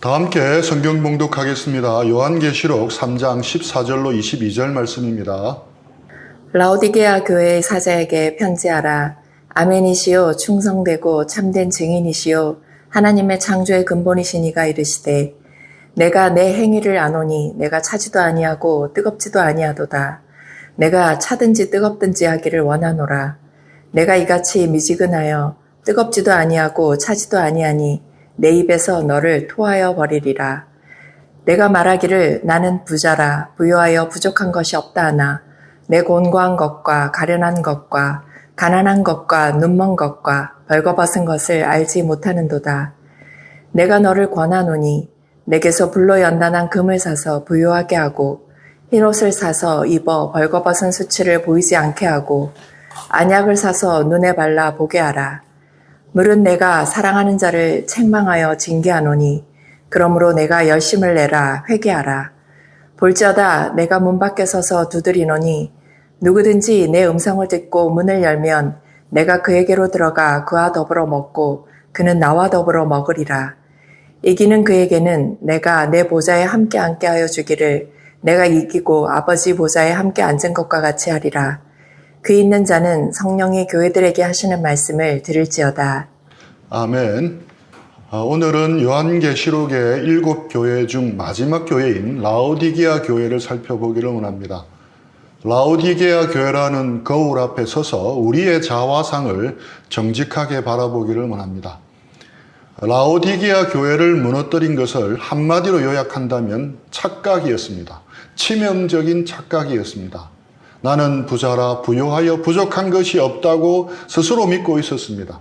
다 함께 성경 봉독하겠습니다. 요한계시록 3장 14절로 22절 말씀입니다. 라오디게아 교회의 사자에게 편지하라. 아멘이시요 충성되고 참된 증인이시요 하나님의 창조의 근본이시니가 이르시되 내가 내 행위를 아노니 내가 차지도 아니하고 뜨겁지도 아니하도다. 내가 차든지 뜨겁든지 하기를 원하노라. 내가 이같이 미지근하여 뜨겁지도 아니하고 차지도 아니하니 내 입에서 너를 토하여 버리리라. 내가 말하기를 나는 부자라 부요하여 부족한 것이 없다 하나 내 곤고한 것과 가련한 것과 가난한 것과 눈먼 것과 벌거벗은 것을 알지 못하는도다. 내가 너를 권하노니 내게서 불로 연단한 금을 사서 부요하게 하고 흰옷을 사서 입어 벌거벗은 수치를 보이지 않게 하고 안약을 사서 눈에 발라 보게 하라. 물은 내가 사랑하는 자를 책망하여 징계하노니 그러므로 내가 열심을 내라 회개하라. 볼지어다 내가 문 밖에 서서 두드리노니 누구든지 내 음성을 듣고 문을 열면 내가 그에게로 들어가 그와 더불어 먹고 그는 나와 더불어 먹으리라. 이기는 그에게는 내가 내 보좌에 함께 앉게 하여 주기를 내가 이기고 아버지 보좌에 함께 앉은 것과 같이 하리라. 그 있는 자는 성령이 교회들에게 하시는 말씀을 들을지어다. 아멘. 오늘은 요한계시록의 7교회 중 마지막 교회인 라오디게아 교회를 살펴보기를 원합니다. 라오디게아 교회라는 거울 앞에 서서 우리의 자화상을 정직하게 바라보기를 원합니다. 라오디게아 교회를 무너뜨린 것을 한마디로 요약한다면 착각이었습니다. 치명적인 착각이었습니다. 나는 부자라 부요하여 부족한 것이 없다고 스스로 믿고 있었습니다.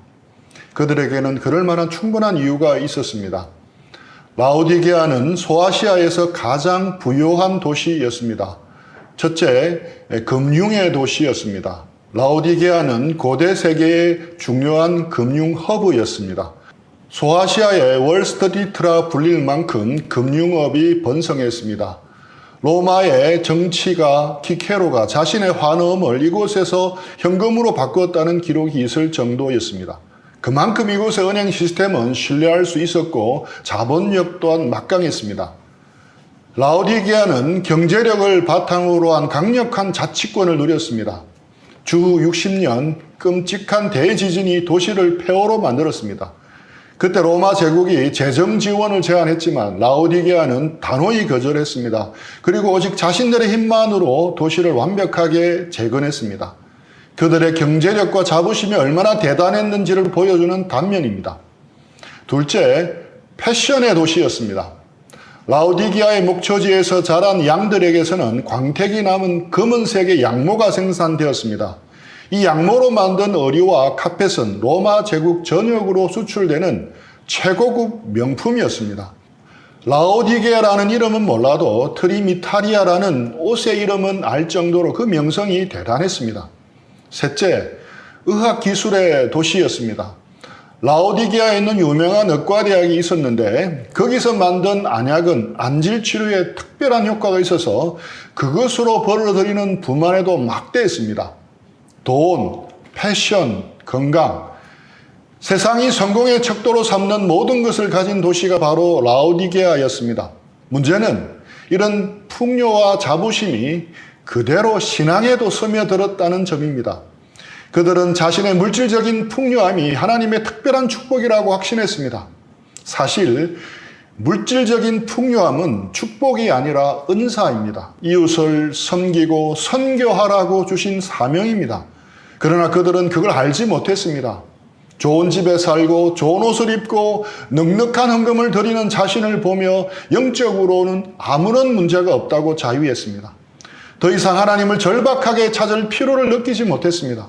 그들에게는 그럴 만한 충분한 이유가 있었습니다. 라오디게아는 소아시아에서 가장 부요한 도시였습니다. 첫째, 금융의 도시였습니다. 라오디게아는 고대 세계의 중요한 금융 허브였습니다. 소아시아의 월스트리트라 불릴 만큼 금융업이 번성했습니다. 로마의 정치가 키케로가 자신의 환음을 이곳에서 현금으로 바꾸었다는 기록이 있을 정도였습니다. 그만큼 이곳의 은행 시스템은 신뢰할 수 있었고 자본력 또한 막강했습니다. 라오디게아는 경제력을 바탕으로 한 강력한 자치권을 누렸습니다. 주 60년 끔찍한 대지진이 도시를 폐허로 만들었습니다. 그때 로마 제국이 재정 지원을 제안했지만 라오디게아는 단호히 거절했습니다. 그리고 오직 자신들의 힘만으로 도시를 완벽하게 재건했습니다. 그들의 경제력과 자부심이 얼마나 대단했는지를 보여주는 단면입니다. 둘째, 패션의 도시였습니다. 라오디게아의 목초지에서 자란 양들에게서는 광택이 남은 검은색의 양모가 생산되었습니다. 이 양모로 만든 의류와 카펫은 로마 제국 전역으로 수출되는 최고급 명품이었습니다. 라오디게아라는 이름은 몰라도 트리미타리아라는 옷의 이름은 알 정도로 그 명성이 대단했습니다. 셋째, 의학기술의 도시였습니다. 라오디게아에 있는 유명한 의과대학이 있었는데 거기서 만든 안약은 안질치료에 특별한 효과가 있어서 그것으로 벌어들이는 부만에도 막대했습니다. 돈, 패션, 건강, 세상이 성공의 척도로 삼는 모든 것을 가진 도시가 바로 라오디게아였습니다. 문제는 이런 풍요와 자부심이 그대로 신앙에도 스며들었다는 점입니다. 그들은 자신의 물질적인 풍요함이 하나님의 특별한 축복이라고 확신했습니다. 사실 물질적인 풍요함은 축복이 아니라 은사입니다. 이웃을 섬기고 선교하라고 주신 사명입니다. 그러나 그들은 그걸 알지 못했습니다. 좋은 집에 살고 좋은 옷을 입고 넉넉한 헌금을 드리는 자신을 보며 영적으로는 아무런 문제가 없다고 자유했습니다. 더 이상 하나님을 절박하게 찾을 필요를 느끼지 못했습니다.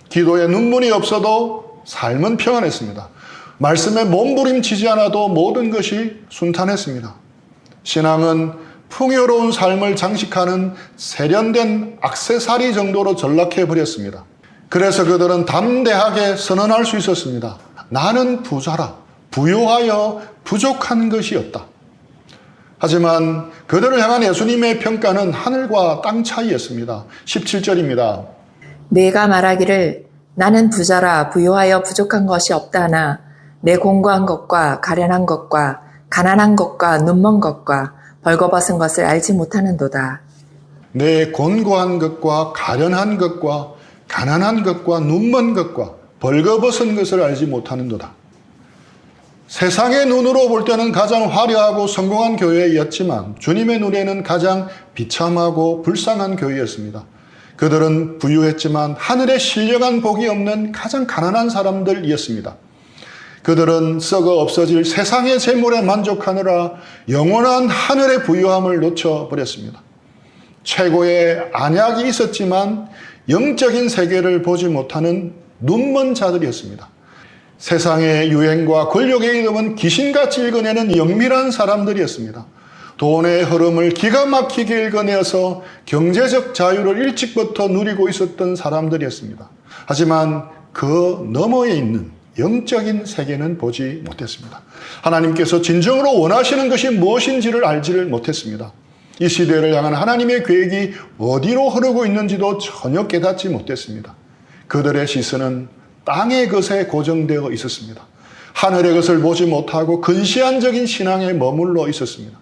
기도에 눈물이 없어도 삶은 평안했습니다. 말씀에 몸부림치지 않아도 모든 것이 순탄했습니다. 신앙은 풍요로운 삶을 장식하는 세련된 액세서리 정도로 전락해버렸습니다. 그래서 그들은 담대하게 선언할 수 있었습니다. 나는 부자라 부요하여 부족한 것이 없다. 하지만 그들을 향한 예수님의 평가는 하늘과 땅 차이였습니다. 17절입니다. 내가 말하기를 나는 부자라 부요하여 부족한 것이 없다 하나 내 공고한 것과 가련한 것과 가난한 것과 눈먼 것과 벌거벗은 것을 알지 못하는도다. 내 곤고한 것과 가련한 것과 가난한 것과 눈먼 것과 벌거벗은 것을 알지 못하는도다. 세상의 눈으로 볼 때는 가장 화려하고 성공한 교회였지만 주님의 눈에는 가장 비참하고 불쌍한 교회였습니다. 그들은 부유했지만 하늘에 신령한 복이 없는 가장 가난한 사람들이었습니다. 그들은 썩어 없어질 세상의 재물에 만족하느라 영원한 하늘의 부유함을 놓쳐버렸습니다. 최고의 안약이 있었지만 영적인 세계를 보지 못하는 눈먼 자들이었습니다. 세상의 유행과 권력의 이름은 귀신같이 읽어내는 영밀한 사람들이었습니다. 돈의 흐름을 기가 막히게 읽어내어서 경제적 자유를 일찍부터 누리고 있었던 사람들이었습니다. 하지만 그 너머에 있는 영적인 세계는 보지 못했습니다. 하나님께서 진정으로 원하시는 것이 무엇인지를 알지를 못했습니다. 이 시대를 향한 하나님의 계획이 어디로 흐르고 있는지도 전혀 깨닫지 못했습니다. 그들의 시선은 땅의 것에 고정되어 있었습니다. 하늘의 것을 보지 못하고 근시안적인 신앙에 머물러 있었습니다.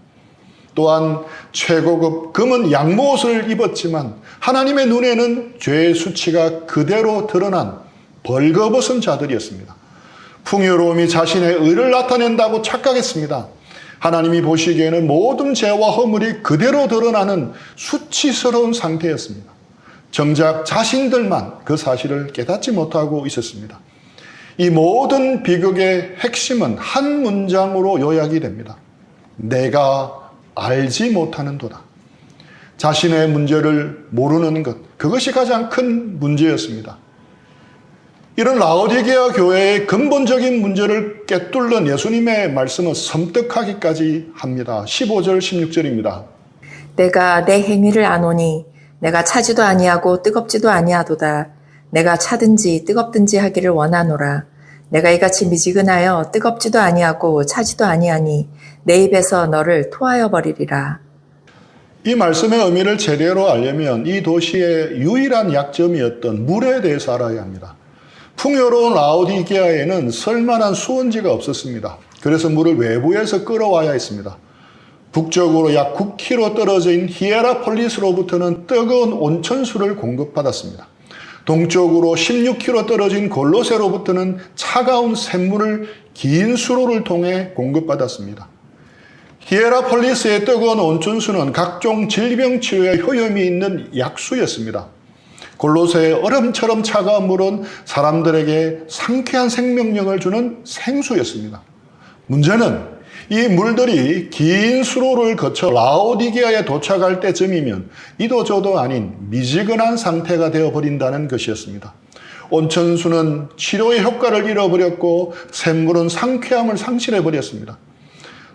또한 최고급 금은 양모옷을 입었지만 하나님의 눈에는 죄의 수치가 그대로 드러난 벌거벗은 자들이었습니다. 풍요로움이 자신의 의를 나타낸다고 착각했습니다. 하나님이 보시기에는 모든 죄와 허물이 그대로 드러나는 수치스러운 상태였습니다. 정작 자신들만 그 사실을 깨닫지 못하고 있었습니다. 이 모든 비극의 핵심은 한 문장으로 요약이 됩니다. 내가 알지 못하는도다. 자신의 문제를 모르는 것, 그것이 가장 큰 문제였습니다. 이런 라오디게아 교회의 근본적인 문제를 꿰뚫는 예수님의 말씀은 섬뜩하기까지 합니다. 15절, 16절입니다. 내가 내 행위를 아노니 내가 차지도 아니하고 뜨겁지도 아니하도다. 내가 차든지 뜨겁든지 하기를 원하노라. 내가 이같이 미지근하여 뜨겁지도 아니하고 차지도 아니하니 내 입에서 너를 토하여 버리리라. 이 말씀의 의미를 제대로 알려면 이 도시의 유일한 약점이었던 물에 대해서 알아야 합니다. 풍요로운 라오디게아에는 쓸만한 수원지가 없었습니다. 그래서 물을 외부에서 끌어와야 했습니다. 북쪽으로 약 9km 떨어진 히에라폴리스로부터는 뜨거운 온천수를 공급받았습니다. 동쪽으로 16km 떨어진 골로새로부터는 차가운 샘물을 긴 수로를 통해 공급받았습니다. 히에라폴리스의 뜨거운 온천수는 각종 질병 치료에 효용이 있는 약수였습니다. 골로새의 얼음처럼 차가운 물은 사람들에게 상쾌한 생명력을 주는 생수였습니다. 문제는 이 물들이 긴 수로를 거쳐 라오디게아에 도착할 때쯤이면 이도저도 아닌 미지근한 상태가 되어버린다는 것이었습니다. 온천수는 치료의 효과를 잃어버렸고 샘물은 상쾌함을 상실해버렸습니다.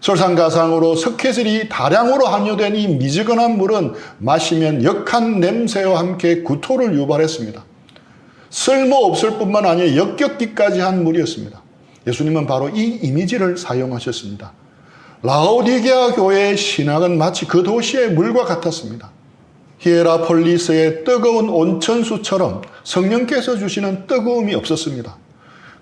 설상가상으로 석회질이 다량으로 함유된 이 미지근한 물은 마시면 역한 냄새와 함께 구토를 유발했습니다. 쓸모없을 뿐만 아니라 역겹기까지 한 물이었습니다. 예수님은 바로 이 이미지를 사용하셨습니다. 라오디게아 교회의 신앙은 마치 그 도시의 물과 같았습니다. 히에라폴리스의 뜨거운 온천수처럼 성령께서 주시는 뜨거움이 없었습니다.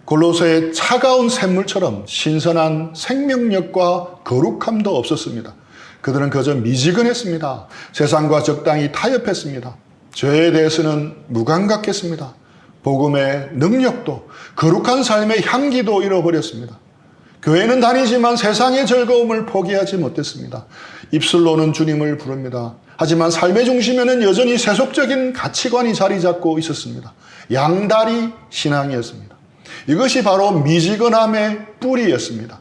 골로새의 차가운 샘물처럼 신선한 생명력과 거룩함도 없었습니다. 그들은 그저 미지근했습니다. 세상과 적당히 타협했습니다. 죄에 대해서는 무감각했습니다. 복음의 능력도 거룩한 삶의 향기도 잃어버렸습니다. 교회는 다니지만 세상의 즐거움을 포기하지 못했습니다. 입술로는 주님을 부릅니다. 하지만 삶의 중심에는 여전히 세속적인 가치관이 자리 잡고 있었습니다. 양다리 신앙이었습니다. 이것이 바로 미지근함의 뿌리였습니다.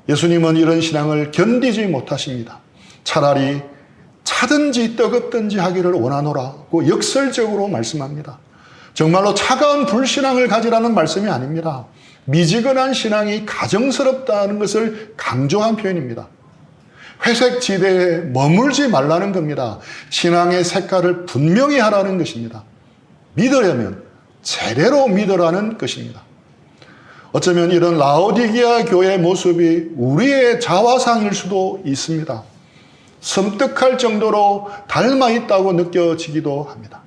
예수님은 이런 신앙을 견디지 못하십니다. 차라리 차든지 뜨겁든지 하기를 원하노라고 역설적으로 말씀합니다. 정말로 차가운 불신앙을 가지라는 말씀이 아닙니다. 미지근한 신앙이 가정스럽다는 것을 강조한 표현입니다. 회색 지대에 머물지 말라는 겁니다. 신앙의 색깔을 분명히 하라는 것입니다. 믿으려면 제대로 믿으라는 것입니다. 어쩌면 이런 라오디게아 교회의 모습이 우리의 자화상일 수도 있습니다. 섬뜩할 정도로 닮아 있다고 느껴지기도 합니다.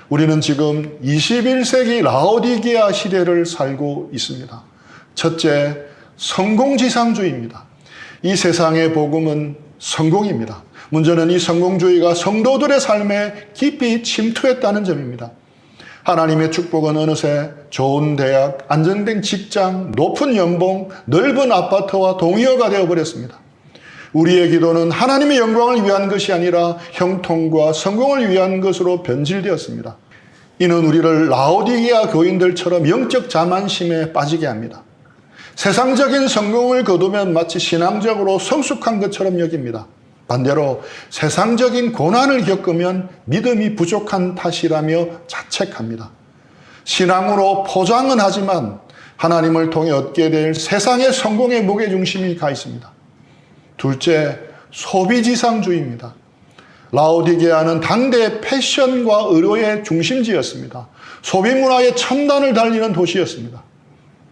우리는 지금 21세기 라오디게아 시대를 살고 있습니다. 첫째, 성공지상주의입니다. 이 세상의 복음은 성공입니다. 문제는 이 성공주의가 성도들의 삶에 깊이 침투했다는 점입니다. 하나님의 축복은 어느새 좋은 대학, 안정된 직장, 높은 연봉, 넓은 아파트와 동의어가 되어버렸습니다. 우리의 기도는 하나님의 영광을 위한 것이 아니라 형통과 성공을 위한 것으로 변질되었습니다. 이는 우리를 라오디게아 교인들처럼 영적 자만심에 빠지게 합니다. 세상적인 성공을 거두면 마치 신앙적으로 성숙한 것처럼 여깁니다. 반대로 세상적인 고난을 겪으면 믿음이 부족한 탓이라며 자책합니다. 신앙으로 포장은 하지만 하나님을 통해 얻게 될 세상의 성공의 무게중심이 가 있습니다. 둘째, 소비지상주의입니다. 라오디게아는 당대 패션과 의료의 중심지였습니다. 소비문화의 첨단을 달리는 도시였습니다.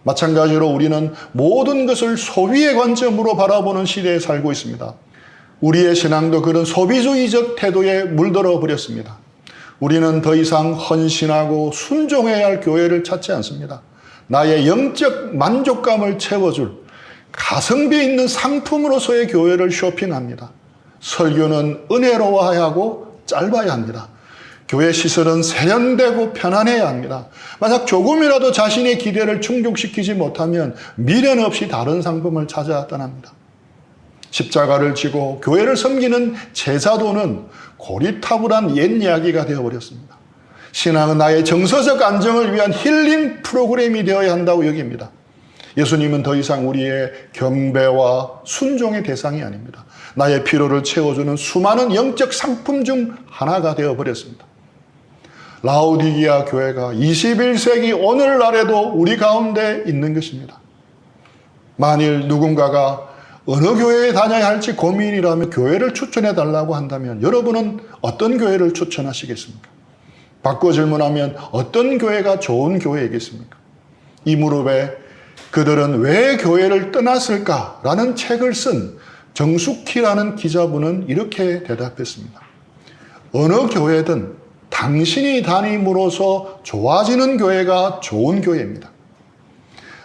마찬가지로 우리는 모든 것을 소비의 관점으로 바라보는 시대에 살고 있습니다. 우리의 신앙도 그런 소비주의적 태도에 물들어 버렸습니다. 우리는 더 이상 헌신하고 순종해야 할 교회를 찾지 않습니다. 나의 영적 만족감을 채워줄 가성비 있는 상품으로서의 교회를 쇼핑합니다. 설교는 은혜로워야 하고 짧아야 합니다. 교회 시설은 세련되고 편안해야 합니다. 만약 조금이라도 자신의 기대를 충족시키지 못하면 미련 없이 다른 상품을 찾아 떠납니다. 십자가를 지고 교회를 섬기는 제자도는 고리타불한 옛 이야기가 되어버렸습니다. 신앙은 나의 정서적 안정을 위한 힐링 프로그램이 되어야 한다고 여깁니다. 예수님은 더 이상 우리의 경배와 순종의 대상이 아닙니다. 나의 필요를 채워주는 수많은 영적 상품 중 하나가 되어버렸습니다. 라오디게아 교회가 21세기 오늘날에도 우리 가운데 있는 것입니다. 만일 누군가가 어느 교회에 다녀야 할지 고민이라면 교회를 추천해 달라고 한다면 여러분은 어떤 교회를 추천하시겠습니까? 바꿔 질문하면 어떤 교회가 좋은 교회이겠습니까? 이 무렵에 그들은 왜 교회를 떠났을까라는 책을 쓴 정숙희라는 기자분은 이렇게 대답했습니다. 어느 교회든 당신이 다님으로써 좋아지는 교회가 좋은 교회입니다.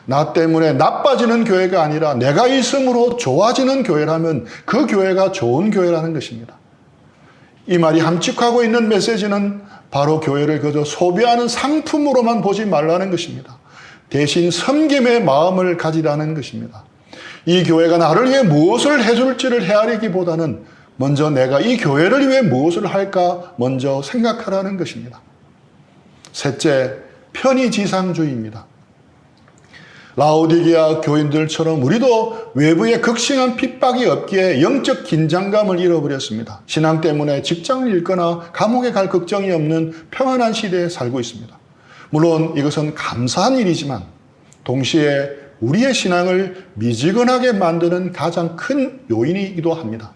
나 때문에 나빠지는 교회가 아니라 내가 있음으로 좋아지는 교회라면 그 교회가 좋은 교회라는 것입니다. 이 말이 함축하고 있는 메시지는 바로 교회를 그저 소비하는 상품으로만 보지 말라는 것입니다. 대신 섬김의 마음을 가지라는 것입니다. 이 교회가 나를 위해 무엇을 해줄지를 헤아리기보다는 먼저 내가 이 교회를 위해 무엇을 할까 먼저 생각하라는 것입니다. 셋째, 편의지상주의입니다. 라오디게아 교인들처럼 우리도 외부에 극심한 핍박이 없기에 영적 긴장감을 잃어버렸습니다. 신앙 때문에 직장을 잃거나 감옥에 갈 걱정이 없는 평안한 시대에 살고 있습니다. 물론 이것은 감사한 일이지만 동시에 우리의 신앙을 미지근하게 만드는 가장 큰 요인이기도 합니다.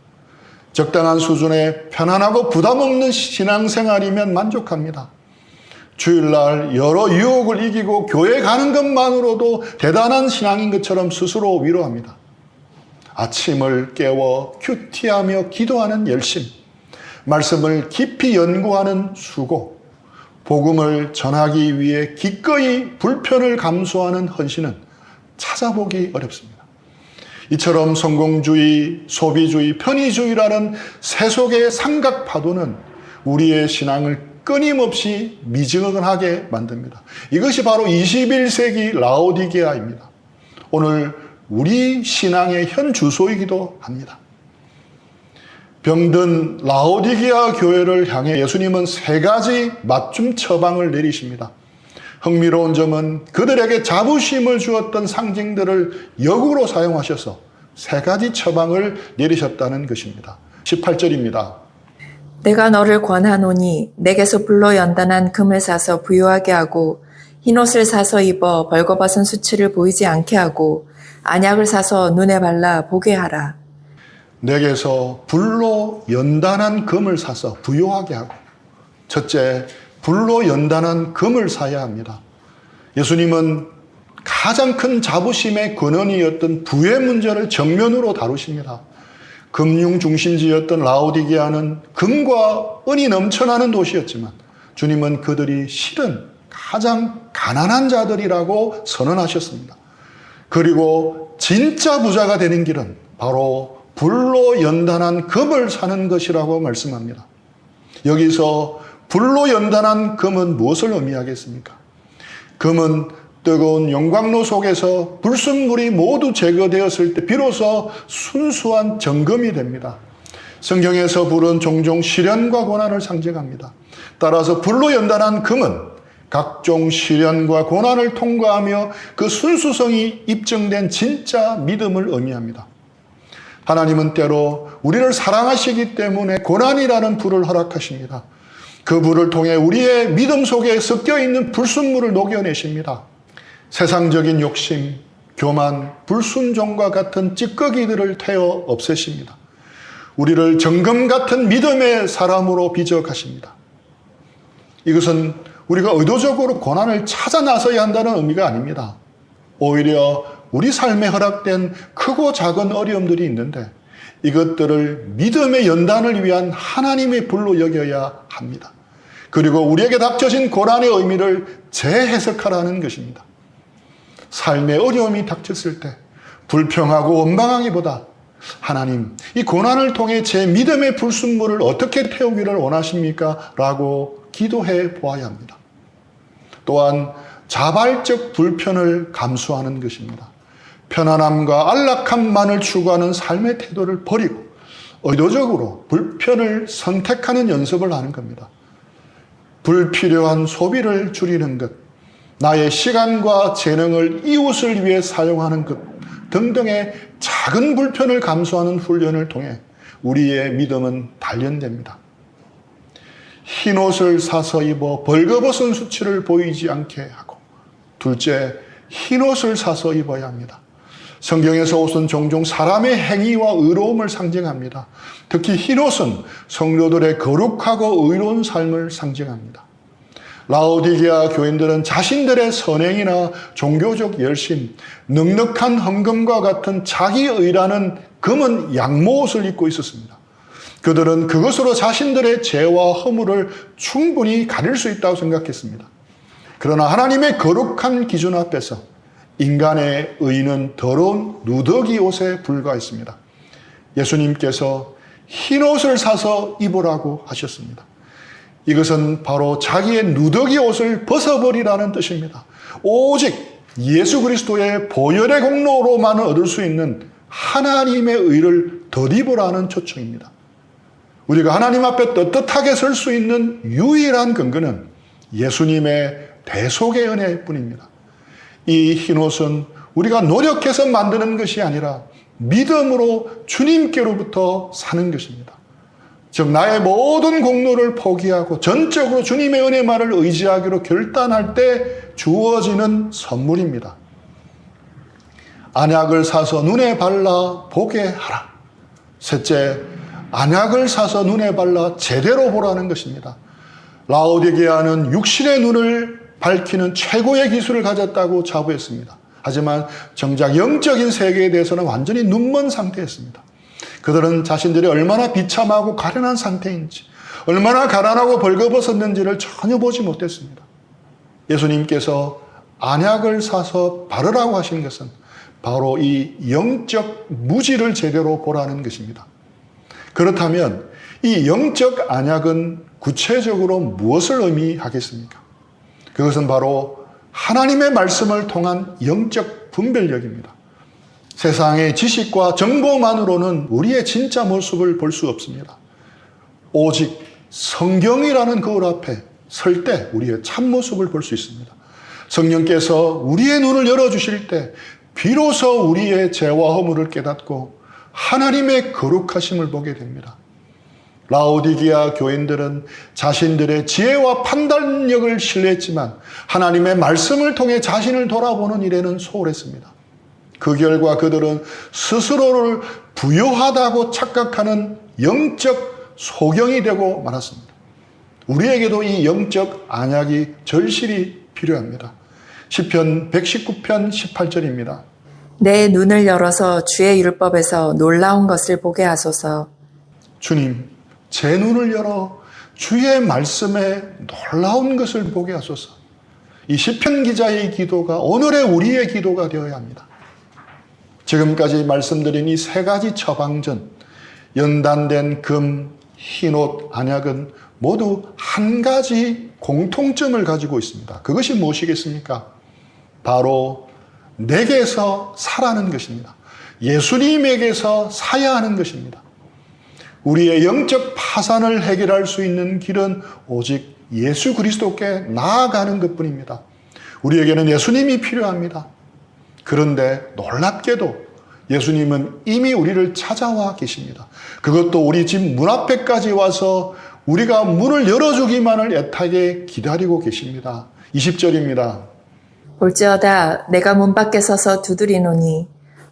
적당한 수준의 편안하고 부담 없는 신앙생활이면 만족합니다. 주일날 여러 유혹을 이기고 교회 가는 것만으로도 대단한 신앙인 것처럼 스스로 위로합니다. 아침을 깨워 큐티하며 기도하는 열심, 말씀을 깊이 연구하는 수고, 복음을 전하기 위해 기꺼이 불편을 감수하는 헌신은 찾아보기 어렵습니다. 이처럼 성공주의, 소비주의, 편의주의라는 세속의 삼각파도는 우리의 신앙을 끊임없이 미지근하게 만듭니다. 이것이 바로 21세기 라오디게아입니다. 오늘 우리 신앙의 현 주소이기도 합니다. 병든 라오디게아 교회를 향해 예수님은 세 가지 맞춤 처방을 내리십니다. 흥미로운 점은 그들에게 자부심을 주었던 상징들을 역으로 사용하셔서 세 가지 처방을 내리셨다는 것입니다. 18절입니다. 내가 너를 권하노니 내게서 불로 연단한 금을 사서 부요하게 하고 흰옷을 사서 입어 벌거벗은 수치를 보이지 않게 하고 안약을 사서 눈에 발라 보게 하라. 내게서 불로 연단한 금을 사서 부요하게 하고, 첫째, 불로 연단한 금을 사야 합니다. 예수님은 가장 큰 자부심의 근원이었던 부의 문제를 정면으로 다루십니다. 금융 중심지였던 라오디게아는 금과 은이 넘쳐나는 도시였지만 주님은 그들이 실은 가장 가난한 자들이라고 선언하셨습니다. 그리고 진짜 부자가 되는 길은 바로 불로 연단한 금을 사는 것이라고 말씀합니다. 여기서 불로 연단한 금은 무엇을 의미하겠습니까? 금은 뜨거운 용광로 속에서 불순물이 모두 제거되었을 때 비로소 순수한 정금이 됩니다. 성경에서 불은 종종 시련과 고난을 상징합니다. 따라서 불로 연단한 금은 각종 시련과 고난을 통과하며 그 순수성이 입증된 진짜 믿음을 의미합니다. 하나님은 때로 우리를 사랑하시기 때문에 고난이라는 불을 허락하십니다. 그 불을 통해 우리의 믿음 속에 섞여 있는 불순물을 녹여내십니다. 세상적인 욕심, 교만, 불순종과 같은 찌꺼기들을 태워 없애십니다. 우리를 정금 같은 믿음의 사람으로 빚어 가십니다. 이것은 우리가 의도적으로 고난을 찾아 나서야 한다는 의미가 아닙니다. 오히려 우리 삶에 허락된 크고 작은 어려움들이 있는데 이것들을 믿음의 연단을 위한 하나님의 불로 여겨야 합니다. 그리고 우리에게 닥쳐진 고난의 의미를 재해석하라는 것입니다. 삶의 어려움이 닥쳤을 때 불평하고 원망하기보다 하나님, 이 고난을 통해 제 믿음의 불순물을 어떻게 태우기를 원하십니까? 라고 기도해 보아야 합니다. 또한 자발적 불편을 감수하는 것입니다. 편안함과 안락함만을 추구하는 삶의 태도를 버리고 의도적으로 불편을 선택하는 연습을 하는 겁니다. 불필요한 소비를 줄이는 것, 나의 시간과 재능을 이웃을 위해 사용하는 것 등등의 작은 불편을 감수하는 훈련을 통해 우리의 믿음은 단련됩니다. 흰 옷을 사서 입어 벌거벗은 수치를 보이지 않게 하고, 둘째, 흰 옷을 사서 입어야 합니다. 성경에서 옷은 종종 사람의 행위와 의로움을 상징합니다. 특히 흰 옷은 성도들의 거룩하고 의로운 삶을 상징합니다. 라오디게아 교인들은 자신들의 선행이나 종교적 열심, 넉넉한 헌금과 같은 자기의라는 금은 양모옷을 입고 있었습니다. 그들은 그것으로 자신들의 죄와 허물을 충분히 가릴 수 있다고 생각했습니다. 그러나 하나님의 거룩한 기준 앞에서 인간의 의는 더러운 누더기 옷에 불과했습니다. 예수님께서 흰 옷을 사서 입으라고 하셨습니다. 이것은 바로 자기의 누더기 옷을 벗어버리라는 뜻입니다. 오직 예수 그리스도의 보혈의 공로로만 얻을 수 있는 하나님의 의를 덧입으라는 초청입니다. 우리가 하나님 앞에 떳떳하게 설 수 있는 유일한 근거는 예수님의 대속의 은혜뿐입니다. 이 흰옷은 우리가 노력해서 만드는 것이 아니라 믿음으로 주님께로부터 사는 것입니다. 즉 나의 모든 공로를 포기하고 전적으로 주님의 은혜만을 의지하기로 결단할 때 주어지는 선물입니다. 안약을 사서 눈에 발라 보게 하라. 셋째, 안약을 사서 눈에 발라 제대로 보라는 것입니다. 라오디게아는 육신의 눈을 밝히는 최고의 기술을 가졌다고 자부했습니다. 하지만 정작 영적인 세계에 대해서는 완전히 눈먼 상태였습니다. 그들은 자신들이 얼마나 비참하고 가련한 상태인지, 얼마나 가난하고 벌거벗었는지를 전혀 보지 못했습니다. 예수님께서 안약을 사서 바르라고 하신 것은 바로 이 영적 무지를 제대로 보라는 것입니다. 그렇다면 이 영적 안약은 구체적으로 무엇을 의미하겠습니까? 그것은 바로 하나님의 말씀을 통한 영적 분별력입니다. 세상의 지식과 정보만으로는 우리의 진짜 모습을 볼 수 없습니다. 오직 성경이라는 거울 앞에 설 때 우리의 참모습을 볼 수 있습니다. 성령께서 우리의 눈을 열어주실 때 비로소 우리의 죄와 허물을 깨닫고 하나님의 거룩하심을 보게 됩니다. 라오디게아 교인들은 자신들의 지혜와 판단력을 신뢰했지만 하나님의 말씀을 통해 자신을 돌아보는 일에는 소홀했습니다. 그 결과 그들은 스스로를 부요하다고 착각하는 영적 소경이 되고 말았습니다. 우리에게도 이 영적 안약이 절실히 필요합니다. 시편 119편 18절입니다. 내 눈을 열어서 주의 율법에서 놀라운 것을 보게 하소서. 주님, 제 눈을 열어 주의 말씀에 놀라운 것을 보게 하소서. 이 시편 기자의 기도가 오늘의 우리의 기도가 되어야 합니다. 지금까지 말씀드린 이 세 가지 처방전, 연단된 금, 흰옷, 안약은 모두 한 가지 공통점을 가지고 있습니다. 그것이 무엇이겠습니까? 바로 내게서 사라는 것입니다. 예수님에게서 사야 하는 것입니다. 우리의 영적 파산을 해결할 수 있는 길은 오직 예수 그리스도께 나아가는 것뿐입니다. 우리에게는 예수님이 필요합니다. 그런데 놀랍게도 예수님은 이미 우리를 찾아와 계십니다. 그것도 우리 집 문 앞에까지 와서 우리가 문을 열어주기만을 애타게 기다리고 계십니다. 20절입니다. 볼지어다 내가 문 밖에 서서 두드리노니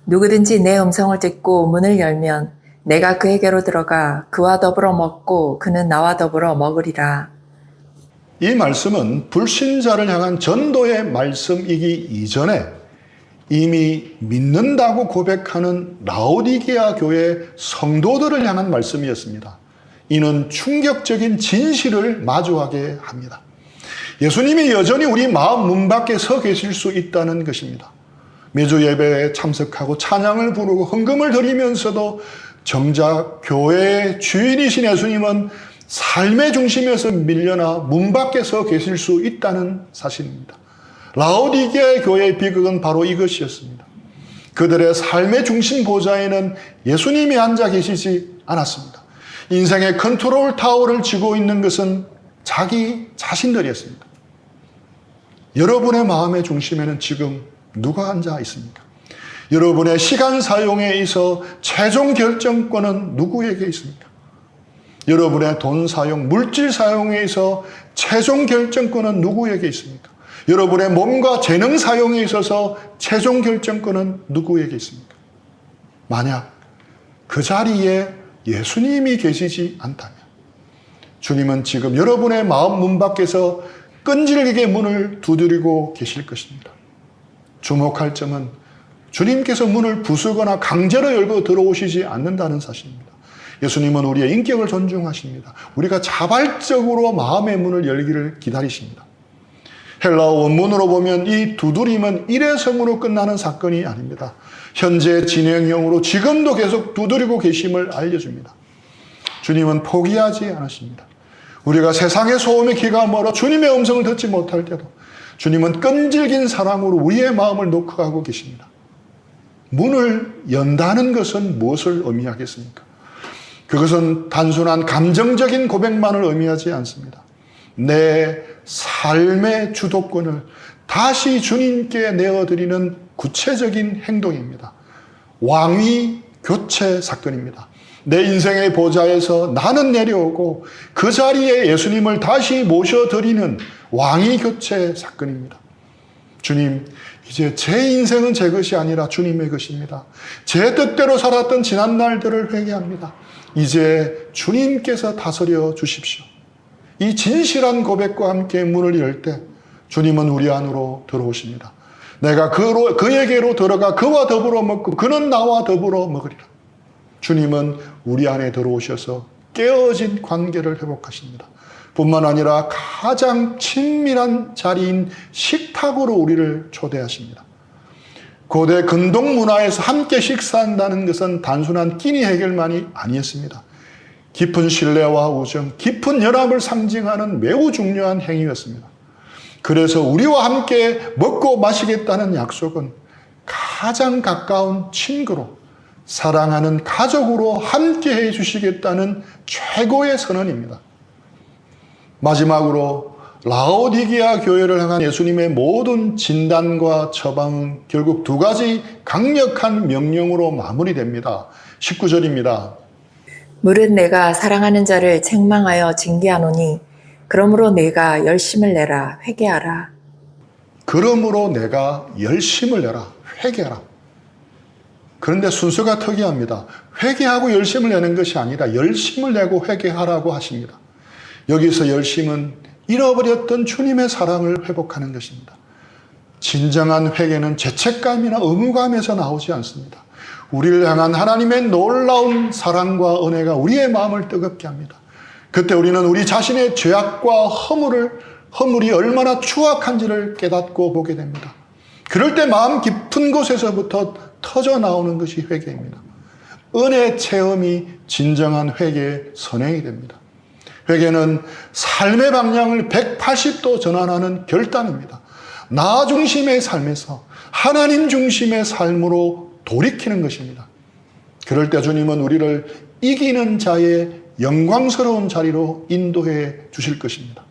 누구든지 내 음성을 듣고 문을 열면 내가 그에게로 들어가 그와 더불어 먹고 그는 나와 더불어 먹으리라. 이 말씀은 불신자를 향한 전도의 말씀이기 이전에 이미 믿는다고 고백하는 라오디게아 교회 성도들을 향한 말씀이었습니다. 이는 충격적인 진실을 마주하게 합니다. 예수님이 여전히 우리 마음 문 밖에 서 계실 수 있다는 것입니다. 매주 예배에 참석하고 찬양을 부르고 헌금을 드리면서도 정작 교회의 주인이신 예수님은 삶의 중심에서 밀려나 문 밖에 서 계실 수 있다는 사실입니다. 라오디게아 교회의 비극은 바로 이것이었습니다. 그들의 삶의 중심 보좌에는 예수님이 앉아 계시지 않았습니다. 인생의 컨트롤 타워를 쥐고 있는 것은 자기 자신들이었습니다. 여러분의 마음의 중심에는 지금 누가 앉아 있습니까? 여러분의 시간 사용에 있어 최종 결정권은 누구에게 있습니까? 여러분의 돈 사용, 물질 사용에 있어 최종 결정권은 누구에게 있습니까? 여러분의 몸과 재능 사용에 있어서 최종 결정권은 누구에게 있습니까? 만약 그 자리에 예수님이 계시지 않다면 주님은 지금 여러분의 마음 문 밖에서 끈질기게 문을 두드리고 계실 것입니다. 주목할 점은 주님께서 문을 부수거나 강제로 열고 들어오시지 않는다는 사실입니다. 예수님은 우리의 인격을 존중하십니다. 우리가 자발적으로 마음의 문을 열기를 기다리십니다. 헬라어 원문으로 보면 이 두드림은 일회성으로 끝나는 사건이 아닙니다. 현재 진행형으로 지금도 계속 두드리고 계심을 알려줍니다. 주님은 포기하지 않으십니다. 우리가 세상의 소음에 귀가 멀어 주님의 음성을 듣지 못할 때도 주님은 끈질긴 사랑으로 우리의 마음을 녹여가고 계십니다. 문을 연다는 것은 무엇을 의미하겠습니까? 그것은 단순한 감정적인 고백만을 의미하지 않습니다. 내 삶의 주도권을 다시 주님께 내어드리는 구체적인 행동입니다. 왕위 교체 사건입니다. 내 인생의 보좌에서 나는 내려오고 그 자리에 예수님을 다시 모셔드리는 왕위 교체 사건입니다. 주님, 이제 제 인생은 제 것이 아니라 주님의 것입니다. 제 뜻대로 살았던 지난 날들을 회개합니다. 이제 주님께서 다스려 주십시오. 이 진실한 고백과 함께 문을 열 때 주님은 우리 안으로 들어오십니다. 내가 그에게로 들어가 그와 더불어 먹고 그는 나와 더불어 먹으리라. 주님은 우리 안에 들어오셔서 깨어진 관계를 회복하십니다. 뿐만 아니라 가장 친밀한 자리인 식탁으로 우리를 초대하십니다. 고대 근동 문화에서 함께 식사한다는 것은 단순한 끼니 해결만이 아니었습니다. 깊은 신뢰와 우정, 깊은 연합을 상징하는 매우 중요한 행위였습니다. 그래서 우리와 함께 먹고 마시겠다는 약속은 가장 가까운 친구로, 사랑하는 가족으로 함께 해주시겠다는 최고의 선언입니다. 마지막으로 라오디게아 교회를 향한 예수님의 모든 진단과 처방은 결국 두 가지 강력한 명령으로 마무리됩니다. 19절입니다. 물은 내가 사랑하는 자를 책망하여 징계하노니 그러므로 내가 열심을 내라 회개하라. 그러므로 내가 열심을 내라 회개하라. 그런데 순서가 특이합니다. 회개하고 열심을 내는 것이 아니라 열심을 내고 회개하라고 하십니다. 여기서 열심은 잃어버렸던 주님의 사랑을 회복하는 것입니다. 진정한 회개는 죄책감이나 의무감에서 나오지 않습니다. 우리를 향한 하나님의 놀라운 사랑과 은혜가 우리의 마음을 뜨겁게 합니다. 그때 우리는 우리 자신의 죄악과 허물이 얼마나 추악한지를 깨닫고 보게 됩니다. 그럴 때 마음 깊은 곳에서부터 터져 나오는 것이 회개입니다. 은혜 체험이 진정한 회개의 선행이 됩니다. 회개는 삶의 방향을 180도 전환하는 결단입니다. 나 중심의 삶에서 하나님 중심의 삶으로 돌이키는 것입니다. 그럴 때 주님은 우리를 이기는 자의 영광스러운 자리로 인도해 주실 것입니다.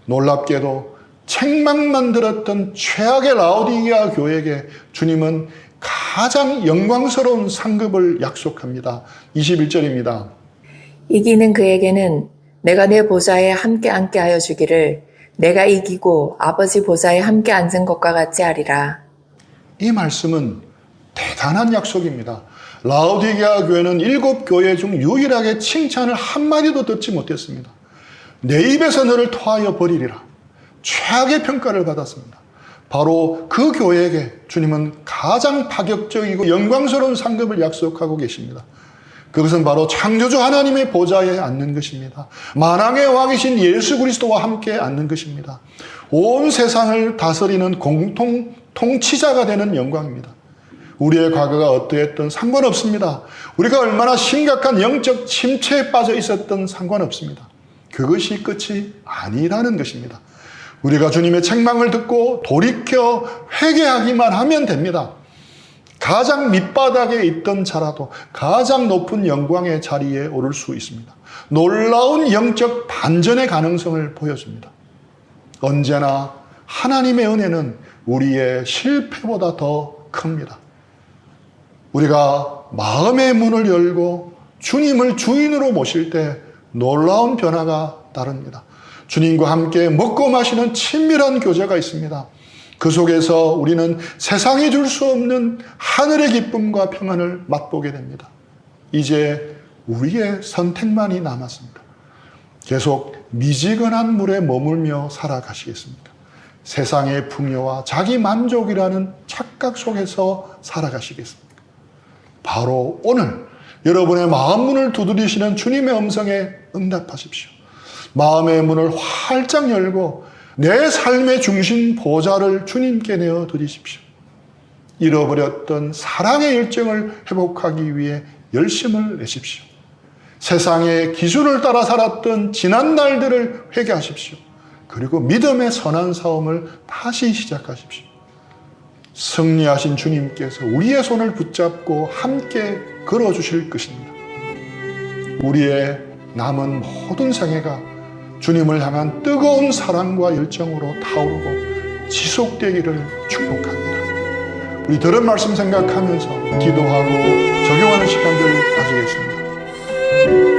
놀랍게도 책망만 들었던 최악의 라오디게아 교회에게 주님은 가장 영광스러운 상급을 약속합니다. 21절입니다. 이기는 그에게는 내가 내 보좌에 함께 앉게 하여 주기를 내가 이기고 아버지 보좌에 함께 앉은 것과 같이 하리라. 이 말씀은 대단한 약속입니다. 라오디게아 교회는 7교회 중 유일하게 칭찬을 한마디도 듣지 못했습니다. 내 입에서 너를 토하여 버리리라. 최악의 평가를 받았습니다. 바로 그 교회에게 주님은 가장 파격적이고 영광스러운 상급을 약속하고 계십니다. 그것은 바로 창조주 하나님의 보좌에 앉는 것입니다. 만왕의 왕이신 예수 그리스도와 함께 앉는 것입니다. 온 세상을 다스리는 공통 통치자가 되는 영광입니다. 우리의 과거가 어떠했든 상관없습니다. 우리가 얼마나 심각한 영적 침체에 빠져 있었든 상관없습니다. 그것이 끝이 아니라는 것입니다. 우리가 주님의 책망을 듣고 돌이켜 회개하기만 하면 됩니다. 가장 밑바닥에 있던 자라도 가장 높은 영광의 자리에 오를 수 있습니다. 놀라운 영적 반전의 가능성을 보여줍니다. 언제나 하나님의 은혜는 우리의 실패보다 더 큽니다. 우리가 마음의 문을 열고 주님을 주인으로 모실 때 놀라운 변화가 따릅니다. 주님과 함께 먹고 마시는 친밀한 교제가 있습니다. 그 속에서 우리는 세상이 줄 수 없는 하늘의 기쁨과 평안을 맛보게 됩니다. 이제 우리의 선택만이 남았습니다. 계속 미지근한 물에 머물며 살아가시겠습니다. 세상의 풍요와 자기 만족이라는 착각 속에서 살아가시겠습니다. 바로 오늘 여러분의 마음 문을 두드리시는 주님의 음성에 응답하십시오. 마음의 문을 활짝 열고 내 삶의 중심 보좌를 주님께 내어 드리십시오. 잃어버렸던 사랑의 열정을 회복하기 위해 열심을 내십시오. 세상의 기준을 따라 살았던 지난 날들을 회개하십시오. 그리고 믿음의 선한 싸움을 다시 시작하십시오. 승리하신 주님께서 우리의 손을 붙잡고 함께 걸어주실 것입니다. 우리의 남은 모든 생애가 주님을 향한 뜨거운 사랑과 열정으로 타오르고 지속되기를 축복합니다. 우리 들은 말씀 생각하면서 기도하고 적용하는 시간들 가지겠습니다.